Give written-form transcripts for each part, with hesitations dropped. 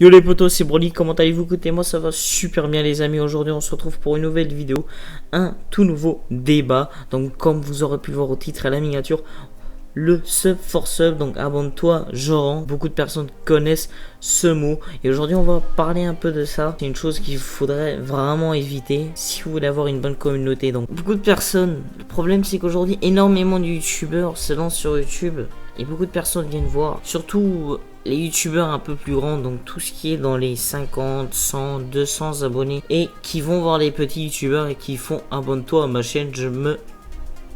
Yo les potos, c'est Broly, comment allez-vous? Écoutez, moi ça va super bien les amis. Aujourd'hui on se retrouve pour une nouvelle vidéo, un tout nouveau débat. Donc comme vous aurez pu voir au titre et à la miniature, le sub for sub, donc abonne-toi Joran. Beaucoup de personnes connaissent ce mot et aujourd'hui on va parler un peu de ça. C'est une chose qu'il faudrait vraiment éviter si vous voulez avoir une bonne communauté. Donc beaucoup de personnes, le problème c'est qu'aujourd'hui énormément de youtubeurs se lancent sur YouTube et beaucoup de personnes viennent voir, surtout les youtubeurs un peu plus grands, donc tout ce qui est dans les 50, 100, 200 abonnés, et qui vont voir les petits youtubeurs et qui font abonne-toi à ma chaîne, je me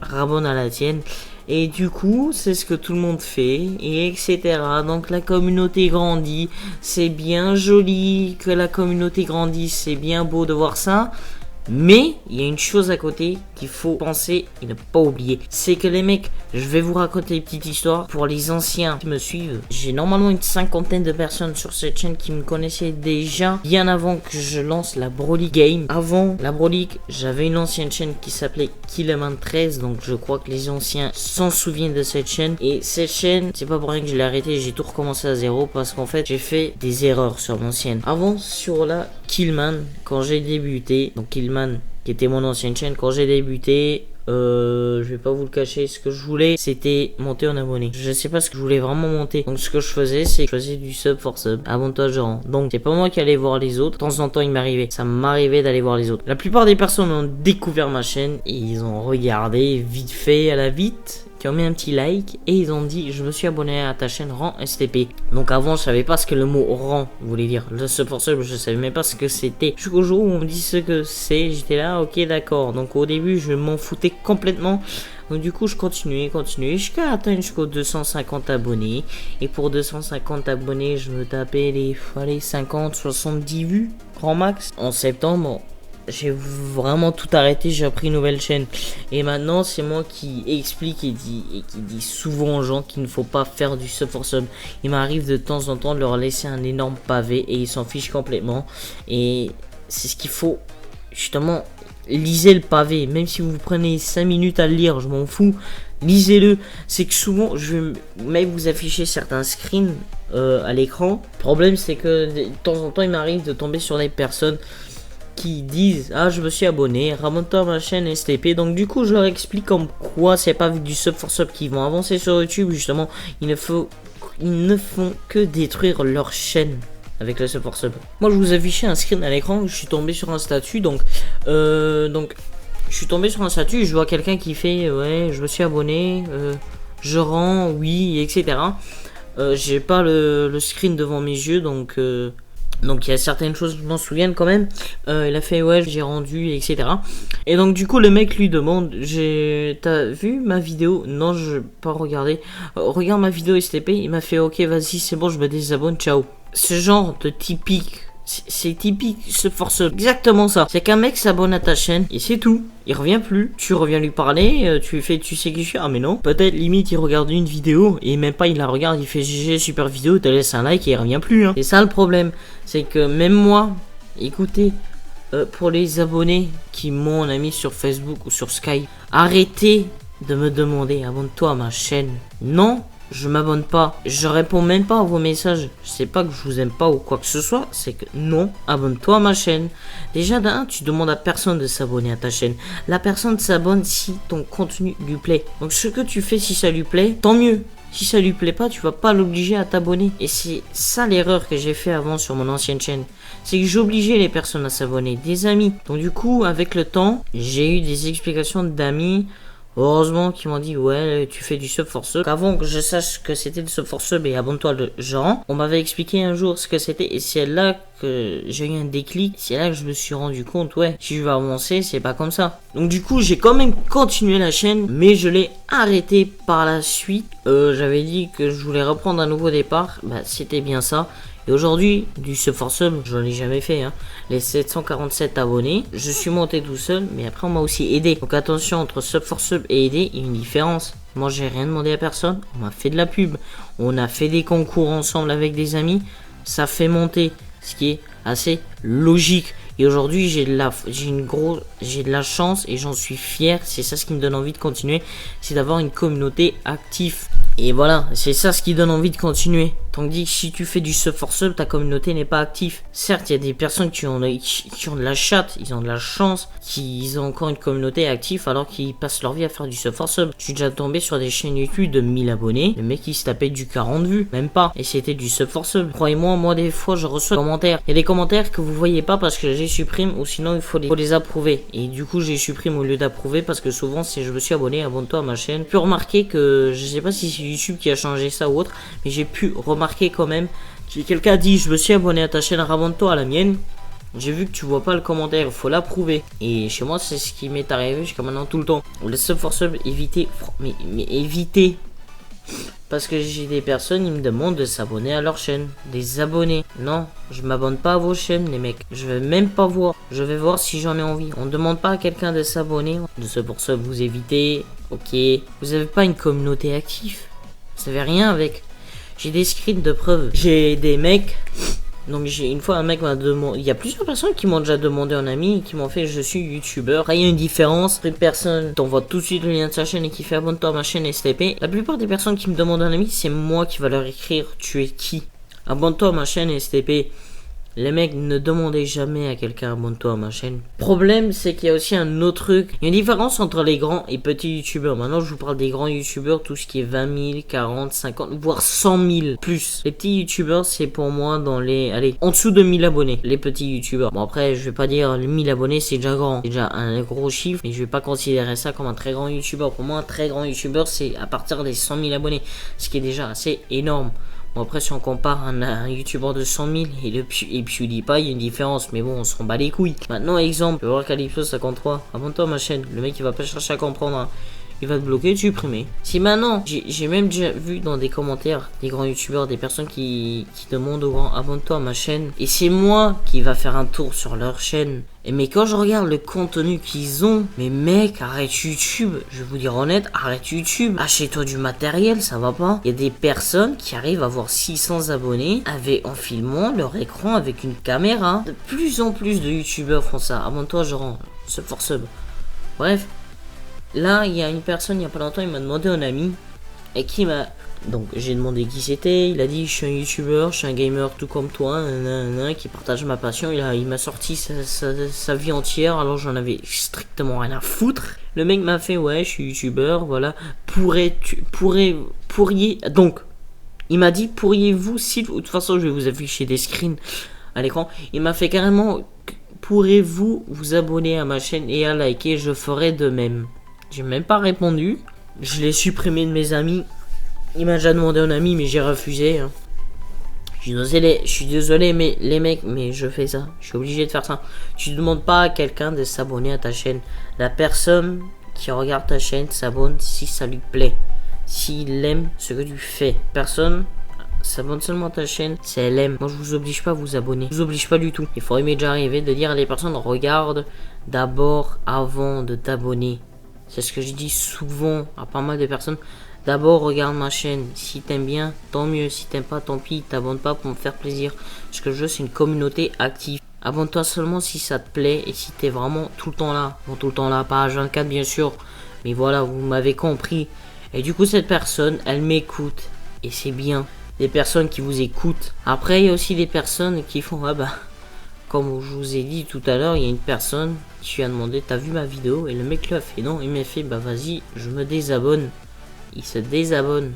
rabonne à la tienne. Et du coup, c'est ce que tout le monde fait, et etc. Donc la communauté grandit, c'est bien joli que la communauté grandisse, c'est bien beau de voir ça. Mais il y a une chose à côté qu'il faut penser et ne pas oublier. C'est que les mecs, je vais vous raconter une petite histoire pour les anciens qui me suivent. J'ai normalement une cinquantaine de personnes sur cette chaîne qui me connaissaient déjà bien avant que je lance la Broly Game. Avant la Broly, j'avais une ancienne chaîne qui s'appelait Killeman13. Donc je crois que les anciens s'en souviennent de cette chaîne. Et cette chaîne, c'est pas pour rien que je l'ai arrêtée. J'ai tout recommencé à zéro parce qu'en fait j'ai fait des erreurs sur mon ancienne. Avant sur la Killman, quand j'ai débuté, donc Killman qui était mon ancienne chaîne, quand j'ai débuté, je vais pas vous le cacher, ce que je voulais c'était monter en abonné. Je sais pas ce que je voulais vraiment monter, donc ce que je faisais c'est que je faisais du sub for sub, abonne-toi Jean. Donc c'est pas moi qui allais voir les autres, de temps en temps il m'arrivait, ça m'arrivait d'aller voir les autres. La plupart des personnes ont découvert ma chaîne et ils ont regardé vite fait à la vite, qui ont mis un petit like et ils ont dit je me suis abonné à ta chaîne Rang STP. Donc avant je savais pas ce que le mot rang voulait dire, le sub for sub je savais même pas ce que c'était, jusqu'au jour où on me dit ce que c'est, j'étais là ok d'accord. Donc au début je m'en foutais complètement, donc du coup je continuais jusqu'à atteindre jusqu'aux 250 abonnés, et pour 250 abonnés je me tapais les 50 70 vues grand max. En septembre j'ai vraiment tout arrêté, j'ai appris une nouvelle chaîne. Et maintenant, c'est moi qui explique et qui dit souvent aux gens qu'il ne faut pas faire du sub for sub. Il m'arrive de temps en temps de leur laisser un énorme pavé et ils s'en fichent complètement. Et c'est ce qu'il faut, justement, lisez le pavé. Même si vous prenez 5 minutes à le lire, je m'en fous. Lisez-le. C'est que souvent, je vais même vous afficher certains screens à l'écran. Le problème, c'est que de temps en temps, il m'arrive de tomber sur des personnes qui disent ah je me suis abonné, abonne-toi à ma chaîne STP. Donc du coup je leur explique comme quoi c'est pas avec du sub for sub qu'ils vont avancer sur YouTube. Justement ils ne font que détruire leur chaîne avec le sub for sub. Moi je vous affichais un screen à l'écran, je suis tombé sur un statut, donc je suis tombé sur un statut, je vois quelqu'un qui fait ouais je me suis abonné, je rends oui etc. J'ai pas le screen devant mes yeux, donc il y a certaines choses, je m'en souviens quand même. Il a fait ouais j'ai rendu etc. Et donc du coup le mec lui demande t'as vu ma vidéo? Non je pas regardé. Regarde ma vidéo STP. Il m'a fait ok vas-y c'est bon je me désabonne ciao. Ce genre de typique, c'est typique ce force exactement ça. C'est qu'un mec s'abonne à ta chaîne et c'est tout. Il revient plus. Tu reviens lui parler, tu sais qui je suis. Ah mais non. Peut-être limite il regarde une vidéo et même pas il la regarde. Il fait GG super vidéo, te laisse un like et il revient plus. Hein. C'est ça le problème. C'est que même moi, écoutez, pour les abonnés qui m'ont mis sur Facebook ou sur Skype, arrêtez de me demander abonne-toi à ma chaîne. Non. Je m'abonne pas, je réponds même pas à vos messages. Je sais pas que je vous aime pas ou quoi que ce soit, c'est que non, abonne-toi à ma chaîne. Déjà d'un, tu demandes à personne de s'abonner à ta chaîne. La personne s'abonne si ton contenu lui plaît. Donc ce que tu fais, si ça lui plaît, tant mieux. Si ça lui plaît pas, tu vas pas l'obliger à t'abonner. Et c'est ça l'erreur que j'ai fait avant sur mon ancienne chaîne. C'est que j'obligeais les personnes à s'abonner, des amis. Donc du coup, avec le temps, j'ai eu des explications d'amis. Heureusement qu'ils m'ont dit ouais tu fais du sub for sub. Avant que je sache que c'était du sub for sub et abonne-toi le genre, on m'avait expliqué un jour ce que c'était et c'est là que j'ai eu un déclic. C'est là que je me suis rendu compte ouais si je veux avancer c'est pas comme ça. Donc du coup j'ai quand même continué la chaîne mais je l'ai arrêté par la suite. J'avais dit que je voulais reprendre un nouveau départ, bah c'était bien ça. Et aujourd'hui, du sub for sub, je l'ai jamais fait. Hein. Les 747 abonnés, je suis monté tout seul, mais après on m'a aussi aidé. Donc attention, entre sub for sub et aider, il y a une différence. Moi, j'ai rien demandé à personne. On m'a fait de la pub. On a fait des concours ensemble avec des amis. Ça fait monter, ce qui est assez logique. Et aujourd'hui, j'ai de la chance et j'en suis fier. C'est ça ce qui me donne envie de continuer, c'est d'avoir une communauté active. Et voilà, c'est ça ce qui donne envie de continuer. Tandis que si tu fais du sub for sub, ta communauté n'est pas active. Certes, il y a des personnes qui ont de la chatte, ils ont de la chance, qu'ils ont encore une communauté active alors qu'ils passent leur vie à faire du sub for sub. Je suis déjà tombé sur des chaînes YouTube de 1000 abonnés, le mec il se tapait du 40 vues, même pas, et c'était du sub for sub. Croyez-moi, moi des fois je reçois des commentaires. Il y a des commentaires que vous voyez pas parce que je les supprime ou sinon il faut les approuver. Et du coup je les supprime au lieu d'approuver parce que souvent si je me suis abonné, abonne-toi à ma chaîne. J'ai pu remarquer que, je sais pas si c'est YouTube qui a changé ça ou autre, mais j'ai pu remarquer quand même que quelqu'un a dit je me suis abonné à ta chaîne, abonne-toi à la mienne. J'ai vu que tu vois pas le commentaire, il faut l'approuver. Et chez moi, c'est ce qui m'est arrivé jusqu'à maintenant tout le temps. Le sub for sub, évitez. Mais évitez. Parce que j'ai des personnes, ils me demandent de s'abonner à leur chaîne. Des abonnés. Non, je m'abonne pas à vos chaînes, les mecs. Je vais même pas voir. Je vais voir si j'en ai envie. On ne demande pas à quelqu'un de s'abonner. De sub for sub, vous évitez. Ok. Vous avez pas une communauté active. Vous savez rien avec. J'ai des screens de preuves. J'ai des mecs. Donc une fois un mec m'a demandé, il y a plusieurs personnes qui m'ont déjà demandé en ami, qui m'ont fait je suis youtubeur. Après il y a une différence, une personne t'envoie tout de suite le lien de sa chaîne et qui fait abonne-toi à ma chaîne STP. La plupart des personnes qui me demandent un ami, c'est moi qui va leur écrire tu es qui. Abonne-toi à ma chaîne STP. Les mecs, ne demandez jamais à quelqu'un abonne-toi à ma chaîne. Problème, c'est qu'il y a aussi un autre truc. Il y a une différence entre les grands et petits youtubeurs. Maintenant, je vous parle des grands youtubeurs, tout ce qui est 20 000, 40, 50, voire 100 000 plus. Les petits youtubeurs, c'est pour moi dans les, allez, en dessous de 1000 abonnés. Les petits youtubeurs. Bon, après, je vais pas dire les 1000 abonnés, c'est déjà grand. C'est déjà un gros chiffre. Et je vais pas considérer ça comme un très grand youtubeur. Pour moi, un très grand youtubeur, c'est à partir des 100 000 abonnés. Ce qui est déjà assez énorme. Bon après si on compare un youtubeur de 100 000 et PewDiePie, il y a une différence, mais bon on s'en bat les couilles. Maintenant exemple, le voir Calypso 53, abonne-toi à ma chaîne, le mec il va pas chercher à comprendre, hein. Il va te bloquer, te supprimer. Si maintenant, j'ai même déjà vu dans des commentaires des grands youtubeurs, des personnes qui demandent aux grands abonne-toi à ma chaîne. Et c'est moi qui va faire un tour sur leur chaîne. Et mais quand je regarde le contenu qu'ils ont, mais mec, arrête YouTube. Je vais vous dire honnête, arrête YouTube. Achète-toi du matériel, ça va pas. Il y a des personnes qui arrivent à avoir 600 abonnés en filmant leur écran avec une caméra. De plus en plus de youtubeurs font ça. Abonne-toi, je rends. Sub for sub. Bref. Là, il y a une personne, il y a pas longtemps, il m'a demandé un ami. Et qui m'a... Donc, j'ai demandé qui c'était. Il a dit, je suis un youtubeur, je suis un gamer tout comme toi, qui partage ma passion. Il m'a sorti sa vie entière, alors j'en avais strictement rien à foutre. Le mec m'a fait, ouais, je suis youtubeur, voilà. Pourriez... Donc, il m'a dit, pourriez-vous, si... De toute façon, je vais vous afficher des screens à l'écran. Il m'a fait carrément, pourrez-vous vous abonner à ma chaîne et à liker, je ferai de même. J'ai même pas répondu. Je l'ai supprimé de mes amis. Il m'a déjà demandé un ami, mais j'ai refusé. Hein. Je suis désolé, mais les mecs, mais je fais ça. Je suis obligé de faire ça. Tu ne demandes pas à quelqu'un de s'abonner à ta chaîne. La personne qui regarde ta chaîne s'abonne si ça lui plaît. S'il aime ce que tu fais. Personne s'abonne seulement à ta chaîne si elle aime. Moi, je vous oblige pas à vous abonner. Je vous oblige pas du tout. Il faudrait déjà arriver de dire à des personnes, regarde d'abord avant de t'abonner. C'est ce que je dis souvent à pas mal de personnes. D'abord, regarde ma chaîne. Si t'aimes bien, tant mieux. Si t'aimes pas, tant pis. T'abonnes pas pour me faire plaisir. Ce que je veux, c'est une communauté active. Abonne-toi seulement si ça te plaît et si t'es vraiment tout le temps là. Bon, tout le temps là, pas H24 bien sûr. Mais voilà, vous m'avez compris. Et du coup, cette personne, elle m'écoute. Et c'est bien. Des personnes qui vous écoutent. Après, il y a aussi des personnes qui font, ah bah... Comme je vous ai dit tout à l'heure, il y a une personne qui lui a demandé t'as vu ma vidéo? Et le mec lui a fait non. Il m'a fait bah vas-y, je me désabonne. Il se désabonne.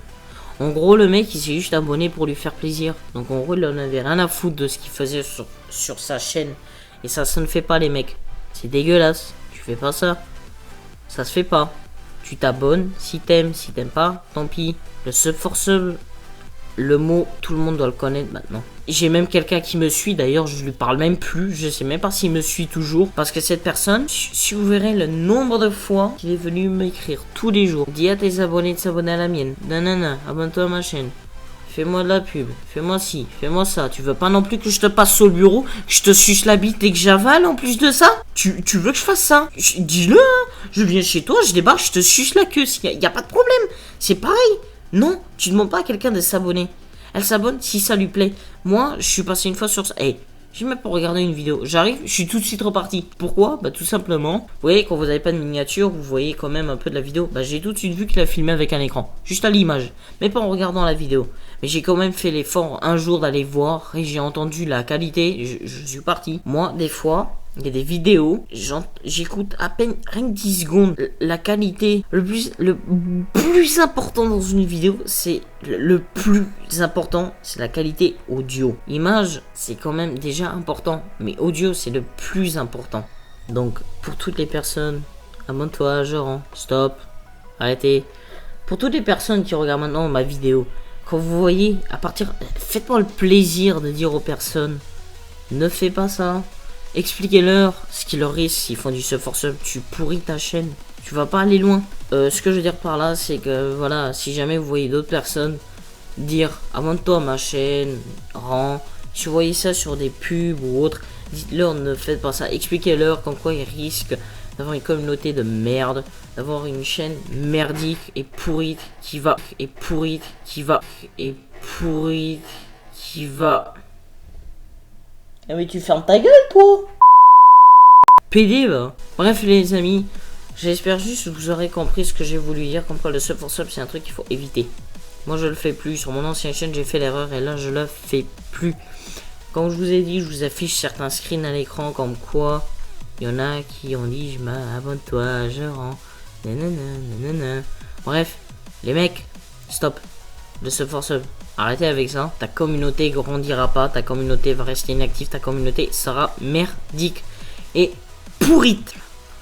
En gros, le mec il s'est juste abonné pour lui faire plaisir. Donc en gros, il en avait rien à foutre de ce qu'il faisait sur sa chaîne. Et ça ne fait pas, les mecs. C'est dégueulasse. Tu fais pas ça. Ça se fait pas. Tu t'abonnes si t'aimes. Si t'aimes pas, tant pis. Le sub for sub. Le mot, tout le monde doit le connaître maintenant. J'ai même quelqu'un qui me suit, d'ailleurs je lui parle même plus, je sais même pas s'il me suit toujours. Parce que cette personne, si vous verrez le nombre de fois qu'il est venu m'écrire tous les jours. Dis à tes abonnés de s'abonner à la mienne. Nanana, abonne-toi à ma chaîne. Fais-moi de la pub, fais-moi ci, fais-moi ça. Tu veux pas non plus que je te passe au bureau, que je te suce la bite et que j'avale en plus de ça? Tu veux que je fasse ça? Dis-le, hein. Je viens chez toi, je débarque, je te suce la queue. Y a pas de problème, c'est pareil. Non, tu demandes pas à quelqu'un de s'abonner. Elle s'abonne si ça lui plaît. Moi, je suis passé une fois sur ça. Hey, J'ai même pas regardé une vidéo. J'arrive, je suis tout de suite reparti. Pourquoi? Bah tout simplement. Vous voyez, quand vous n'avez pas de miniature, vous voyez quand même un peu de la vidéo. Bah j'ai tout de suite vu qu'il a filmé avec un écran. Juste à l'image. Mais pas en regardant la vidéo. Mais j'ai quand même fait l'effort un jour d'aller voir. Et j'ai entendu la qualité. Je suis parti. Moi, des fois, il y a des vidéos, j'écoute à peine rien que 10 secondes. La qualité, le plus important dans une vidéo, c'est le plus important, c'est la qualité audio. Image, c'est quand même déjà important, mais audio, c'est le plus important. Donc, pour toutes les personnes, abonne-toi, Jean, stop, arrêtez. Pour toutes les personnes qui regardent maintenant ma vidéo, quand vous voyez, faites-moi le plaisir de dire aux personnes, ne fais pas ça. Expliquez-leur ce qu'il leur risque s'ils font du sub for sub. Tu pourris ta chaîne. Tu vas pas aller loin. Ce que je veux dire par là, c'est que voilà, si jamais vous voyez d'autres personnes dire abonne-toi à ma chaîne, rends. Si vous voyez ça sur des pubs ou autres, dites-leur ne faites pas ça. Expliquez-leur comme quoi ils risquent d'avoir une communauté de merde, d'avoir une chaîne merdique et pourrite qui va. Ah mais tu fermes ta gueule toi. PD bah. Bref les amis, j'espère juste que vous aurez compris ce que j'ai voulu dire, comme quoi le sub for sub c'est un truc qu'il faut éviter. Moi je le fais plus, sur mon ancienne chaîne j'ai fait l'erreur et là je le fais plus. Comme je vous ai dit, je vous affiche certains screens à l'écran comme quoi il y en a qui ont dit je m'abonne-toi, je rends. Nanana. Bref, les mecs, stop. Le sub for sub. Arrêtez avec ça, ta communauté grandira pas, ta communauté va rester inactive, ta communauté sera merdique et pourrite.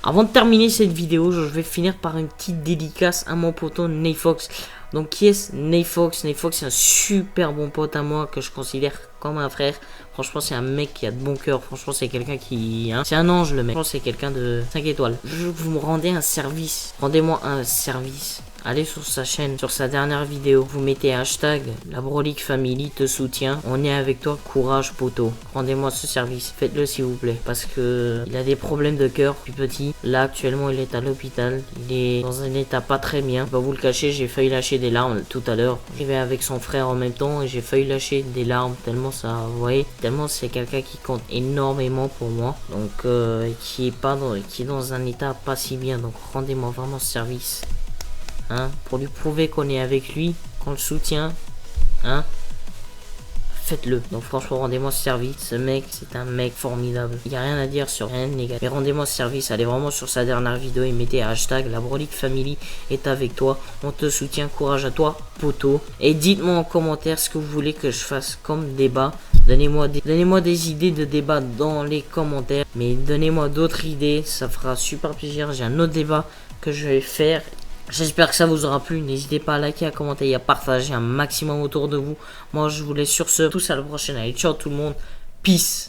Avant de terminer cette vidéo, je vais finir par une petite dédicace à mon poteau Neyfox. Donc qui est Neyfox? Neyfox c'est un super bon pote à moi que je considère comme un frère. Franchement c'est un mec qui a de bon cœur, franchement c'est quelqu'un qui... c'est un ange le mec, franchement c'est quelqu'un de 5 étoiles. Vous me rendez un service, rendez-moi un service. Allez sur sa chaîne, sur sa dernière vidéo, vous mettez hashtag la Brolique Family te soutient, on est avec toi, courage poto. Rendez-moi ce service, faites-le s'il vous plaît, parce que il a des problèmes de cœur plus petit. Là actuellement il est à l'hôpital, il est dans un état pas très bien. Je vais pas vous le cacher, j'ai failli lâcher des larmes tout à l'heure. J'arrivais avec son frère en même temps et j'ai failli lâcher des larmes tellement ça, vous voyez, tellement c'est quelqu'un qui compte énormément pour moi. Donc qui est dans un état pas si bien. Donc rendez-moi vraiment ce service. Hein, pour lui prouver qu'on est avec lui, qu'on le soutient, hein, faites-le. Donc franchement, rendez-moi ce service. Ce mec, c'est un mec formidable. Il n'y a rien à dire sur rien de négatif. Mais rendez-moi ce service. Allez vraiment sur sa dernière vidéo et mettez hashtag la Brolique Family est avec toi. On te soutient. Courage à toi, poteau. Et dites-moi en commentaire ce que vous voulez que je fasse comme débat. Donnez-moi des idées de débat dans les commentaires. Mais donnez-moi d'autres idées. Ça fera super plaisir. J'ai un autre débat que je vais faire. J'espère que ça vous aura plu. N'hésitez pas à liker, à commenter et à partager un maximum autour de vous. Moi, je vous laisse sur ce. Tous à la prochaine. Allez, ciao tout le monde. Peace.